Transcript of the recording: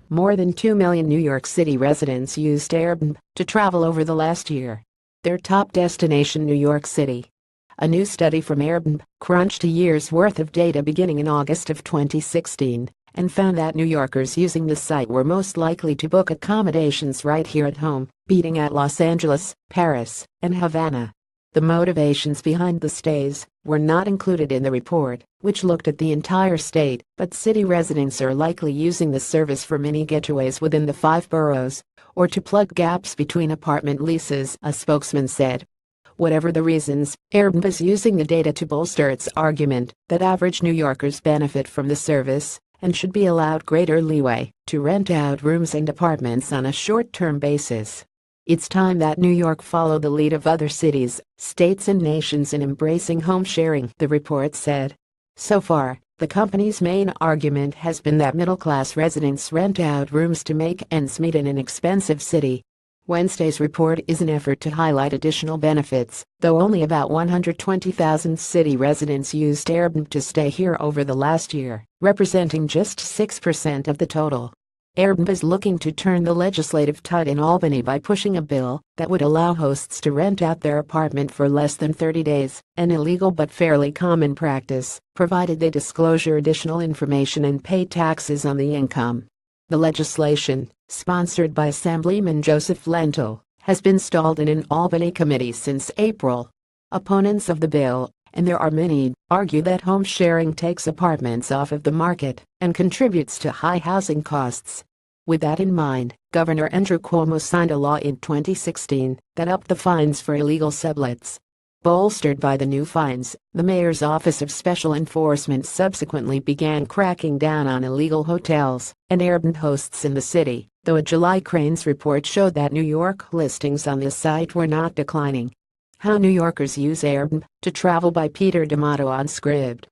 More than 2 million New York City residents used Airbnb to travel over the last year. Their top destination, New York City. A new study from Airbnb crunched a year's worth of data beginning in August of 2016 and found that New Yorkers using the site were most likely to book accommodations right here at home, beating out Los Angeles, Paris, and Havana. The motivations behind the stays were not included in the report, which looked at the entire state, but city residents are likely using the service for mini getaways within the 5 boroughs or to plug gaps between apartment leases, a spokesman said. Whatever the reasons, Airbnb is using the data to bolster its argument that average New Yorkers benefit from the service and should be allowed greater leeway to rent out rooms and apartments on a short-term basis. It's time that New York follow the lead of other cities, states and nations in embracing home sharing, the report said. So far, the company's main argument has been that middle-class residents rent out rooms to make ends meet in an expensive city. Wednesday's report is an effort to highlight additional benefits, though only about 120,000 city residents used Airbnb to stay here over the last year, representing just 6% of the total. Airbnb is looking to turn the legislative tide in Albany by pushing a bill that would allow hosts to rent out their apartment for less than 30 days, an illegal but fairly common practice, provided they disclose additional information and pay taxes on the income. The legislation, sponsored by Assemblyman Joseph Lentil, has been stalled in an Albany committee since April. Opponents of the bill, and there are many, argue that home sharing takes apartments off of the market and contributes to high housing costs. With that in mind, Governor Andrew Cuomo signed a law in 2016 that upped the fines for illegal sublets. Bolstered by the new fines, the mayor's Office of Special Enforcement subsequently began cracking down on illegal hotels and Airbnb hosts in the city, though a July Cranes report showed that New York listings on the site were not declining. How New Yorkers Use Airbnb to Travel by Peter D'Amato on Scribd.